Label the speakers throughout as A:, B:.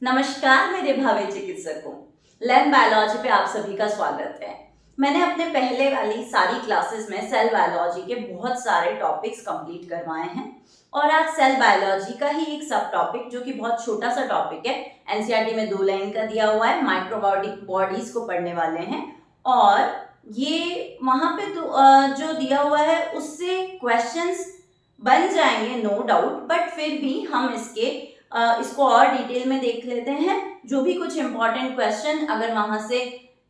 A: नमस्कार मेरे भावी चिकित्सकों, लैब बायोलॉजी पे आप सभी का स्वागत है। मैंने अपने पहले वाली सारी क्लासेस में सेल बायोलॉजी के बहुत सारे टॉपिक्स कंप्लीट करवाए हैं और आज सेल बायोलॉजी का ही एक सब टॉपिक जो कि बहुत छोटा सा टॉपिक है, एनसीईआरटी में 2 लाइन का दिया हुआ है, बॉडीज को पढ़ने वाले हैं और ये वहां पे जो दिया हुआ है उससे क्वेश्चंस बन जाएंगे नो डाउट, बट फिर भी हम इसको और डिटेल में देख लेते हैं। जो भी कुछ इंपॉर्टेंट क्वेश्चन अगर वहां से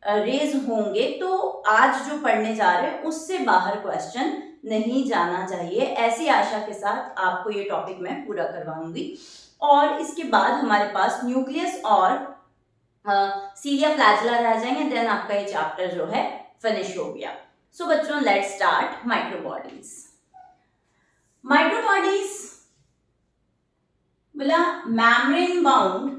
A: रेज होंगे तो आज जो पढ़ने जा रहे हैं उससे बाहर क्वेश्चन नहीं जाना चाहिए, ऐसी आशा के साथ आपको ये टॉपिक मैं पूरा करवाऊंगी। और इसके बाद हमारे पास न्यूक्लियस और सीलिया फ्लैजिला रह जाएंगे, देन आपका ये चैप्टर जो है फिनिश हो गया। सो बच्चों, लेट्स स्टार्ट माइक्रोबॉडीज। माइक्रोबॉडीज बोला membrane bound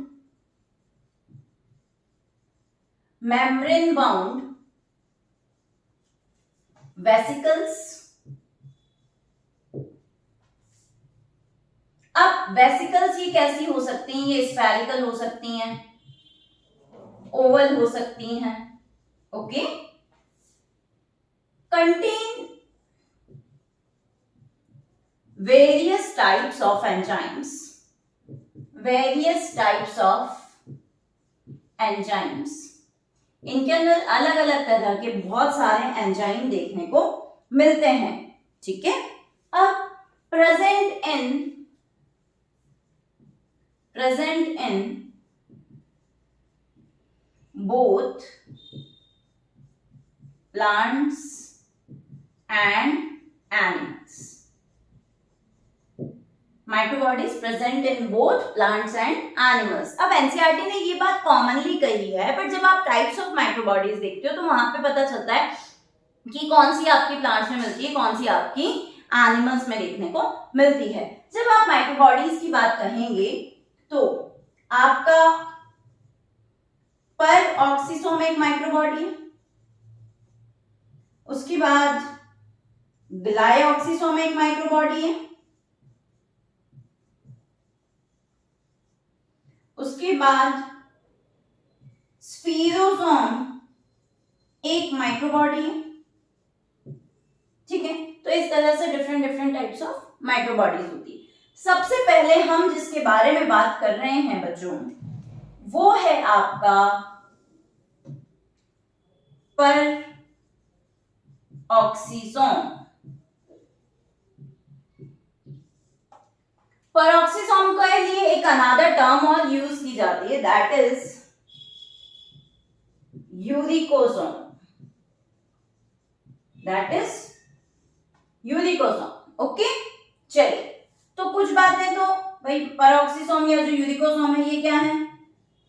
A: vesicles। अब वेसिकल्स ये कैसी हो सकती हैं? ये स्फेरिकल हो सकती हैं, ओवल हो सकती हैं, okay. Contain various types of enzymes, इनके अंदर अलग अलग तरह के बहुत सारे एंजाइम देखने को मिलते हैं, ठीक है। अब present in both plants and animals. Microbodies present in both plants and animals. अब एनसीईआरटी ने ये बात कॉमनली कही है, बट जब आप टाइप्स ऑफ माइक्रोबॉडीज देखते हो तो वहां पे पता चलता है कि कौन सी आपकी प्लांट्स में मिलती है, कौन सी आपकी एनिमल्स में देखने को मिलती है। जब आप माइक्रोबॉडीज की बात कहेंगे तो आपका पर ऑक्सीसोम एक माइक्रोबॉडी है, उसके बाद ग्लाइऑक्सीसोम एक माइक्रोबॉडी है, उसके बाद स्फीरोसोम एक माइक्रोबॉडी है, ठीक है। तो इस तरह से डिफरेंट टाइप्स ऑफ माइक्रोबॉडीज होती है। सबसे पहले हम जिसके बारे में बात कर रहे हैं बच्चों, वो है आपका पर ऑक्सीसोम। पेरोक्सिसोम के लिए एक अनदर टर्म और यूज की जाती है, दैट इज यूरिकोसोम। ओके। चलिए, तो कुछ बातें तो भाई पेरोक्सिसोम या जो यूरिकोसोम है ये क्या है?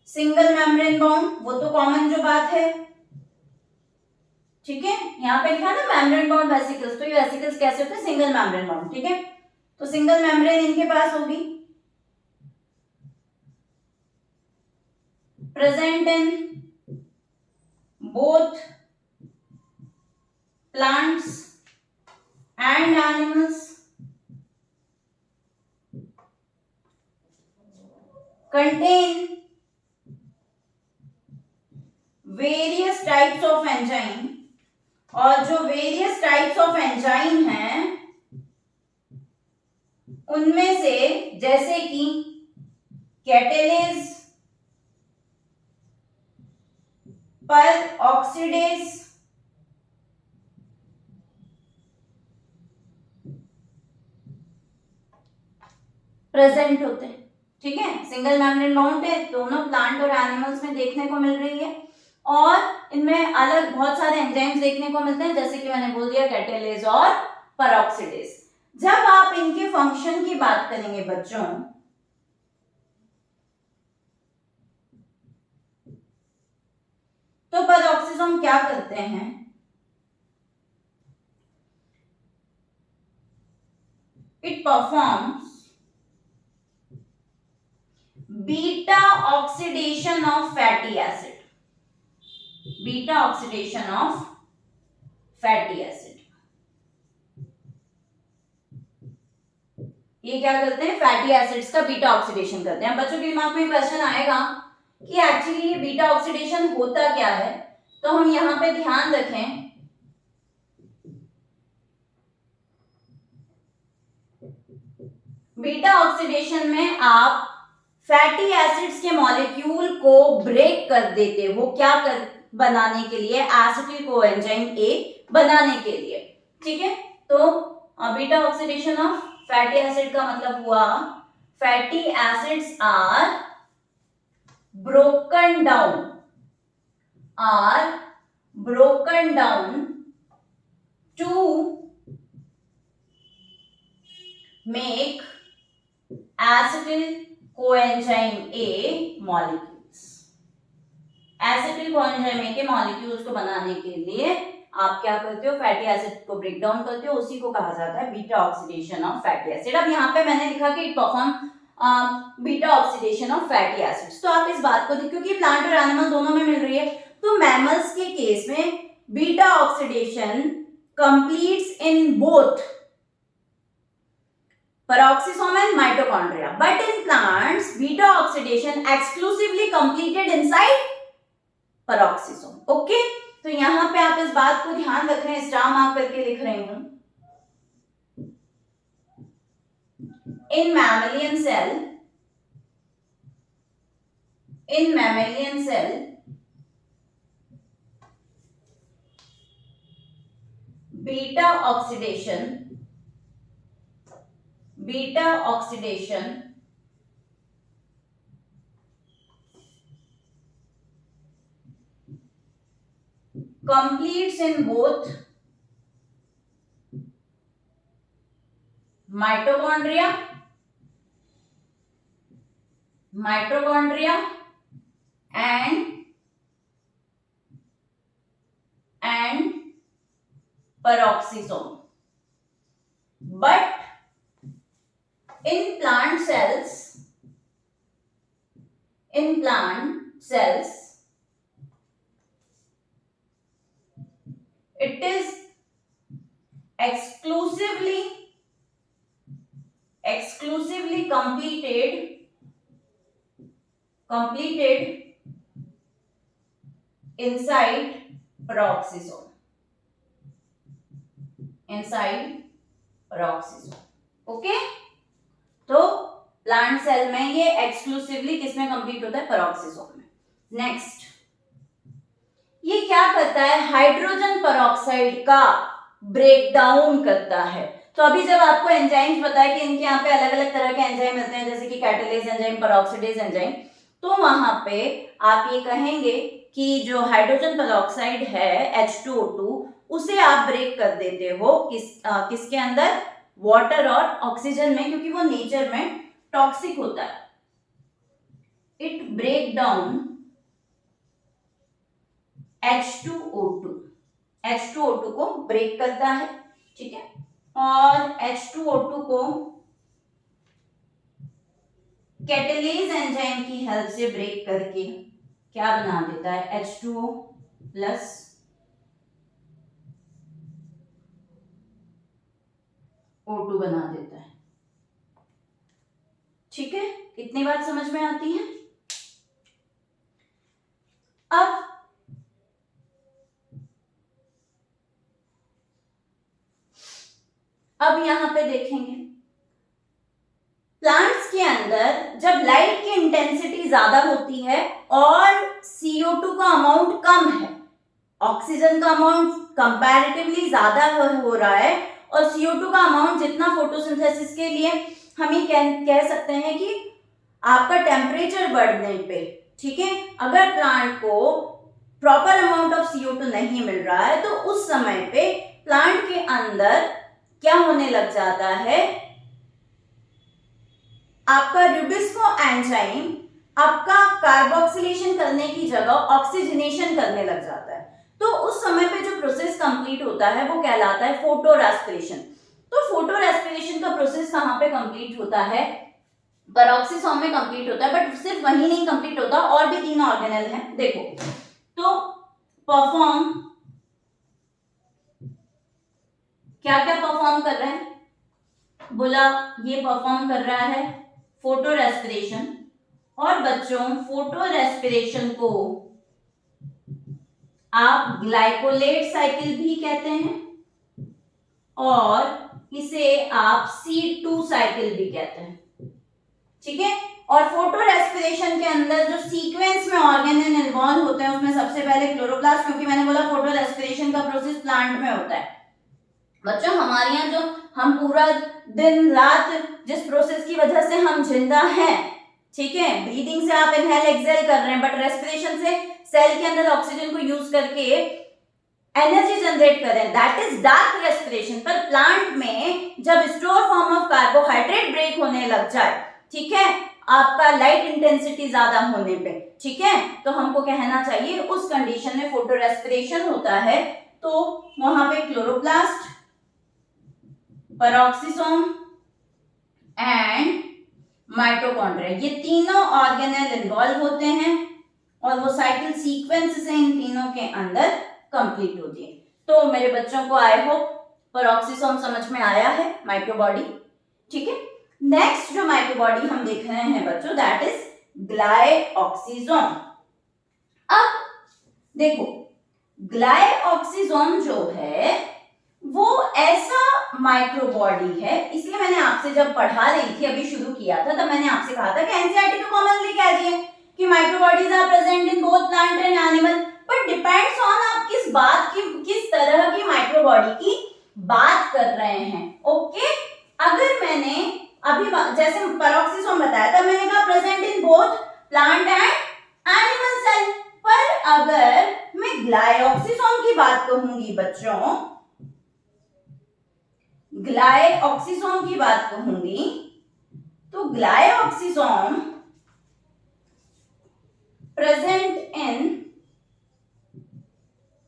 A: सिंगल मेम्ब्रेन बाउंड, वो तो कॉमन जो बात है, ठीक है। यहाँ पे लिखा ना मेम्ब्रेन बाउंड वेसिकल्स, तो ये वेसिकल्स कैसे होते हैं? सिंगल मेम्ब्रेन बाउंड, ठीक है। तो सिंगल मेम्ब्रेन इनके पास होगी, present in both plants and animals, contain various types of enzyme, और जो वेरियस टाइप्स ऑफ एंजाइम हैं उनमें से जैसे कि कैटेलेज, पर ऑक्सीडेज, प्रेजेंट होते हैं, ठीक है। सिंगल मेम्ब्रेन बाउंड है, दोनों प्लांट और एनिमल्स में देखने को मिल रही है और इनमें अलग बहुत सारे एंजाइम्स देखने को मिलते हैं, जैसे कि मैंने बोल दिया कैटेलेज और परऑक्सीडेज। जब आप इनके फंक्शन की बात करेंगे बच्चों, तो परऑक्सीसोम क्या करते हैं? It performs beta oxidation of fatty acid, ये क्या करते हैं, फैटी एसिड्स का बीटा ऑक्सीडेशन करते हैं। बच्चों के दिमाग में क्वेश्चन आएगा कि एक्चुअली ये बीटा ऑक्सीडेशन होता क्या है, तो हम यहाँ पे ध्यान रखें बीटा ऑक्सीडेशन में आप फैटी एसिड्स के मॉलिक्यूल को ब्रेक कर देते हो, क्या कर बनाने के लिए, एसिटिल कोएंजाइम ए बनाने के लिए, ठीक है। तो beta oxidation of fatty acid का मतलब हुआ fatty acids are broken down to make acetyl coenzyme A molecules। Acetyl coenzyme A के मॉलिक्यूल्स को बनाने के लिए आप क्या करते हो, फैटी एसिड को ब्रेक डाउन करते हो, उसी को कहा जाता है beta oxidation of fatty acid. अब यहाँ पे मैंने लिखा कि it perform beta oxidation of fatty acids. तो आप इस बात को देखो, क्योंकि प्लांट और एनिमल दोनों में मिल रही है, तो मैमल्स के केस में beta oxidation completes in both peroxisome and mitochondria, but in plants beta oxidation exclusively completed inside peroxisome। Okay, तो यहां पे आप इस बात को ध्यान रख रहे हैं, स्टार मार्क करके लिख रही हूं। in mammalian cell beta oxidation completes in both mitochondria and peroxisome, but in plant cells it is exclusively completed inside peroxisome। Okay, तो प्लांट सेल में ये एक्सक्लूसिवली किसमें कंप्लीट होता है, पेरोक्सिसोम में। नेक्स्ट, ये क्या करता है, हाइड्रोजन पेरोक्साइड का ब्रेक डाउन करता है। तो अभी जब आपको एंजाइम्स बताया कि इनके यहाँ पे अलग अलग तरह के एंजाइम मिलते हैं, जैसे कि कैटालेज एंजाइम, पेरोक्सिडेज एंजाइम, तो वहां पे आप ये कहेंगे कि जो हाइड्रोजन पेरोक्साइड है H2O2 उसे आप ब्रेक कर देते हो किसके अंदर, वाटर और ऑक्सीजन में, क्योंकि वो नेचर में टॉक्सिक होता है। इट ब्रेक डाउन H2O2 को ब्रेक करता है, ठीक है, और H2O2 को कैटालेज एंजाइम की हेल्प से ब्रेक करके क्या बना देता है, H2O प्लस O2 बना देता है। ठीक है, इतनी बात समझ में आती है। अब यहां पे देखेंगे, प्लांट्स के अंदर जब लाइट की इंटेंसिटी ज्यादा होती है और CO2 का अमाउंट कम है, ऑक्सीजन का अमाउंट कंपैरेटिवली ज्यादा हो रहा है और CO2 का अमाउंट जितना फोटोसिंथेसिस के लिए हम ये कह सकते हैं कि आपका टेम्परेचर बढ़ने पे, ठीक है, अगर प्लांट को प्रॉपर अमाउंट ऑफ CO2 नहीं मिल रहा है तो उस समय पे प्लांट के अंदर क्या होने लग जाता है, आपका रुबिस्को एंजाइम आपका कार्बोक्सिलेशन करने की जगह ऑक्सीजनेशन करने लग जाता है। तो उस समय पे जो प्रोसेस कंप्लीट होता है वो कहलाता है फोटो रेस्पिरेशन। तो फोटो रेस्पिरेशन का प्रोसेस कहां पे कंप्लीट होता है, पेरोक्सिसोम में कंप्लीट होता है, बट सिर्फ वही नहीं कंप्लीट होता, और भी 3 ऑर्गेनेल हैं। देखो, तो क्या क्या परफॉर्म कर रहे हैं, बोला ये परफॉर्म कर रहा है फोटो रेस्पिरेशन, और बच्चों फोटो रेस्पिरेशन को आप ग्लाइकोलेट साइकिल भी कहते हैं और इसे आप C2 साइकिल भी कहते हैं, ठीक है। और फोटो रेस्पिरेशन के अंदर जो सीक्वेंस में ऑर्गेनेल इन्वॉल्व होते हैं उसमें सबसे पहले क्लोरोप्लास्ट, क्योंकि मैंने बोला फोटो रेस्पिरेशन का प्रोसेस प्लांट में होता है। बच्चों हमारे यहाँ जो हम पूरा दिन रात जिस प्रोसेस की वजह से हम जिंदा हैं, ठीक है, ब्रीदिंग से आप इनहेल एक्सहेल कर रहे हैं, बट रेस्पिरेशन से सेल के अंदर ऑक्सीजन को यूज करके एनर्जी जनरेट कर रहे हैं, दैट इज डार्क रेस्पिरेशन। पर प्लांट में जब store form of carbohydrate break होने लग जाए, ठीक है, आपका लाइट इंटेंसिटी ज्यादा होने पे, ठीक है, तो हमको कहना चाहिए उस कंडीशन में फोटो रेस्पिरेशन होता है। तो वहां पे क्लोरोप्लास्ट, पेरोक्सिसोम एंड माइटोकॉन्ड्रिया, ये तीनों ऑर्गेनेल इन्वॉल्व होते हैं और वो साइकिल सीक्वेंस से इन तीनों के अंदर कंप्लीट होती है। तो मेरे बच्चों को आई होप पेरोक्सिसोम समझ में आया है, माइक्रोबॉडी, ठीक है। नेक्स्ट जो माइक्रोबॉडी हम देख रहे हैं बच्चों, दैट इज ग्लाइऑक्सिसोम। अब देखो ग्लाइऑक्सिसोम जो है वो ऐसा माइक्रोबॉडी है, इसलिए मैंने आपसे जब पढ़ा रही थी, अभी शुरू किया था, तब मैंने आपसे कहा था कि एनसीईआरटी तो कॉमनली कह रही है कि microbodies are present in both plant and animal, but depends on आप किस बात की, किस तरह की माइक्रोबॉडी की बात कर रहे हैं। ओके, अगर मैंने अभी जैसे पेरोक्सिसोम बताया था, मैंने कहा present in both plant and animal cell, पर अगर मैं ग्लाइऑक्सिसोम की बात कहूंगी बच्चों, ग्लाइऑक्सिसोम की बात कहूंगी, तो ग्लाइऑक्सिसोम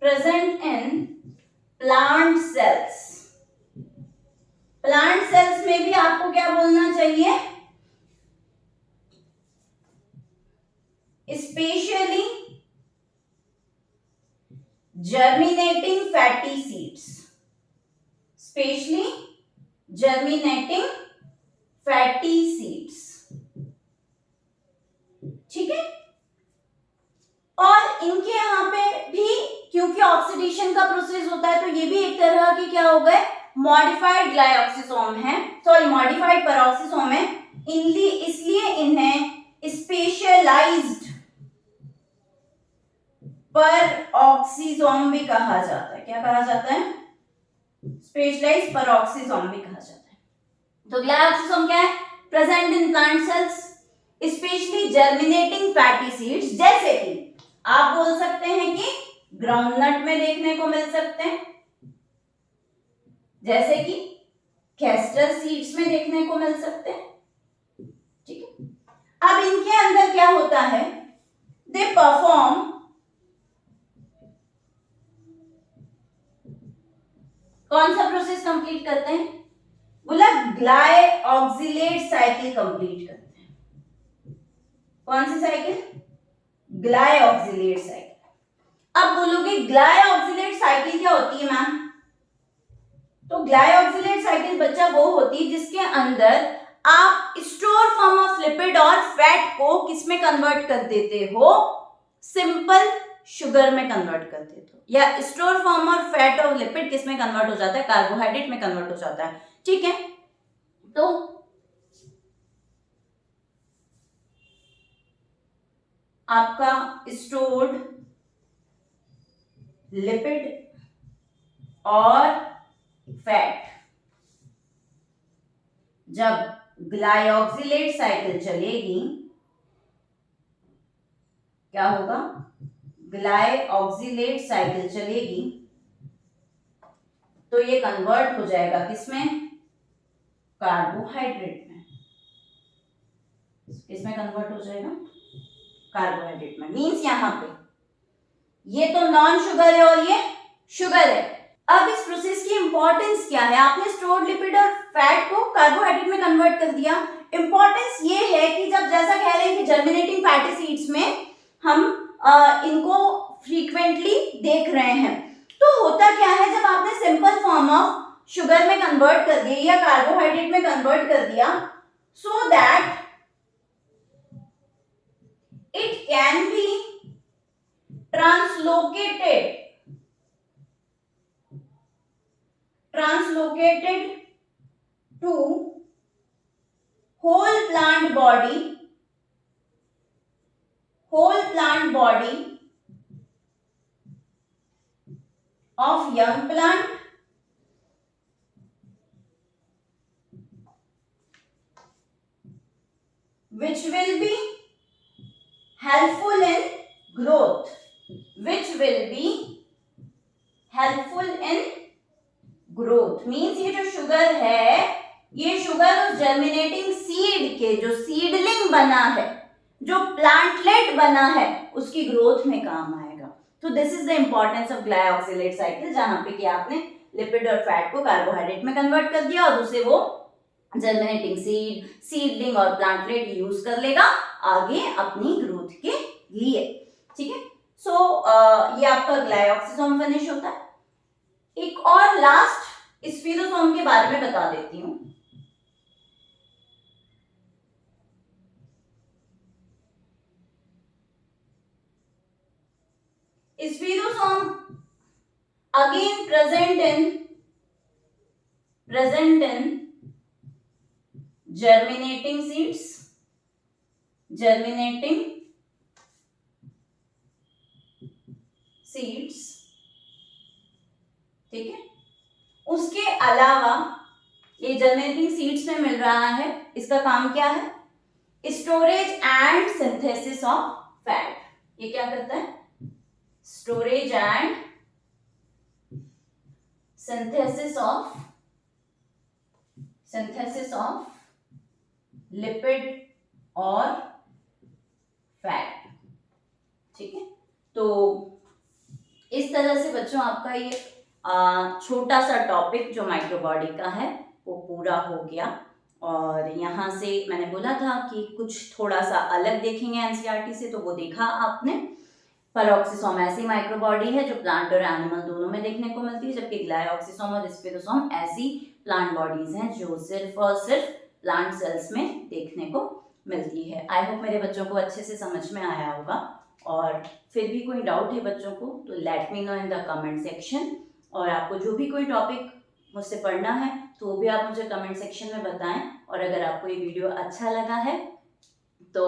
A: present in plant cells। Plant cells में भी आपको क्या बोलना चाहिए, specially germinating fatty seeds, specially germinating fatty seeds, ठीक है। और इनके यहाँ पे भी क्योंकि ऑक्सीडेशन का प्रोसेस होता है, तो ये भी एक तरह की क्या हो गए, मॉडिफाइड ग्लाइऑक्सिसोम है, सॉरी मॉडिफाइड पेरोक्सिसोम है, इसलिए इन्हें स्पेशलाइज्ड पेरोक्सिसोम भी कहा जाता है। क्या कहा जाता है, स्पेशलाइज्ड पेरोक्सिसोम भी कहा जाता है। तो ग्लाइऑक्सिसोम क्या है, present in plant cells, specially germinating fatty seeds, जैसे कि आप बोल सकते हैं कि ग्राउंडनट में देखने को मिल सकते हैं, जैसे कि कैस्टर सीड्स में देखने को मिल सकते हैं, ठीक है। अब इनके अंदर क्या होता है, दे परफॉर्म कौन सा प्रोसेस कंप्लीट करते हैं, बोला ग्लाइऑक्सिलेट साइकिल कंप्लीट करते हैं। कौन सी साइकिल, ग्लाइऑक्सिलेट साइकिल। अब बोलोगे ग्लाइऑक्सिलेट साइकिल क्या होती है मैम, तो ग्लाइऑक्सिलेट साइकिल बच्चा वो होती है जिसके अंदर आप स्टोर फॉर्म ऑफ लिपिड और फैट को किस में कन्वर्ट कर देते हो, सिंपल शुगर में कन्वर्ट कर देते हो, या स्टोर फॉर्म और फैट और लिपिड किस में कन्वर्ट हो जाता है, कार्बोहाइड्रेट में कन्वर्ट हो जाता है, ठीक है। तो आपका स्टोर्ड लिपिड और फैट जब ग्लाइऑक्सिलेट साइकिल चलेगी, क्या होगा, ग्लाइऑक्सिलेट साइकिल चलेगी तो ये कन्वर्ट हो जाएगा किसमें, कार्बोहाइड्रेट में। किसमें कन्वर्ट हो जाएगा, कार्बोहाइड्रेट में। मींस यहां पे ये तो नॉन शुगर है और ये शुगर है। अब इस प्रोसेस की इंपॉर्टेंस क्या है, आपने स्टोर्ड लिपिड और फैट को कार्बोहाइड्रेट में कन्वर्ट कर दिया। इंपॉर्टेंस ये है कि जब जैसा कह रहे हैं कि जर्मिनेटिंग फैटी सीड्स में हम इनको फ्रीक्वेंटली देख रहे हैं, तो होता क्या है, जब आपने सिंपल फॉर्म ऑफ शुगर में कन्वर्ट कर दिया या कार्बोहाइड्रेट में कन्वर्ट कर दिया so that it can be translocated to whole plant body of young plant which will be helpful in growth, means ये जो शुगर है, ये शुगर उस जर्मिनेटिंग सीड के जो सीडलिंग बना है, जो प्लांटलेट बना है, उसकी ग्रोथ में काम आएगा। तो this is the importance of glyoxylate cycle, जहां पे कि आपने लिपिड और फैट को कार्बोहाइड्रेट में कन्वर्ट कर दिया और उसे वो जर्मिनेटिंग सीड, सीडलिंग और प्लांटलेट यूज कर लेगा आगे अपनी ग्रोथ के लिए। ठीक है, सो ये आपका ग्लाइऑक्सिसोम फिनिश होता है। एक और लास्ट स्फीरोसोम के बारे में बता देती हूँ। स्फीरोसोम again present in germinating seeds, ठीक है। उसके अलावा ये जर्मिनेटिंग सीड्स में मिल रहा है, इसका काम क्या है? Storage and synthesis of fat. ये क्या करता है? Storage and synthesis of lipid और फैट। ठीक है, तो इस तरह से बच्चों आपका ये छोटा सा टॉपिक जो माइक्रोबॉडी का है वो पूरा हो गया। और यहाँ से मैंने बोला था कि कुछ थोड़ा सा अलग देखेंगे एनसीईआरटी से, तो वो देखा आपने। पैरोक्सिसोम ऐसी माइक्रोबॉडी है जो प्लांट और एनिमल दोनों में देखने को मिलती है, जबकि ग्लाइऑक्सिसोम और स्फीरोसोम ऐसी प्लांट बॉडीज हैं जो सिर्फ और सिर्फ प्लांट सेल्स में देखने को मिलती है। आई होप मेरे बच्चों को अच्छे से समझ में आया होगा, और फिर भी कोई डाउट है बच्चों को तो let me know in the comment section. और आपको जो भी कोई टॉपिक मुझसे पढ़ना है तो वो भी आप मुझे कमेंट सेक्शन में बताएं। और अगर आपको ये वीडियो अच्छा लगा है तो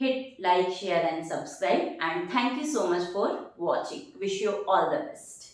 A: hit like, share and subscribe, and thank you so much for watching. Wish you all the best.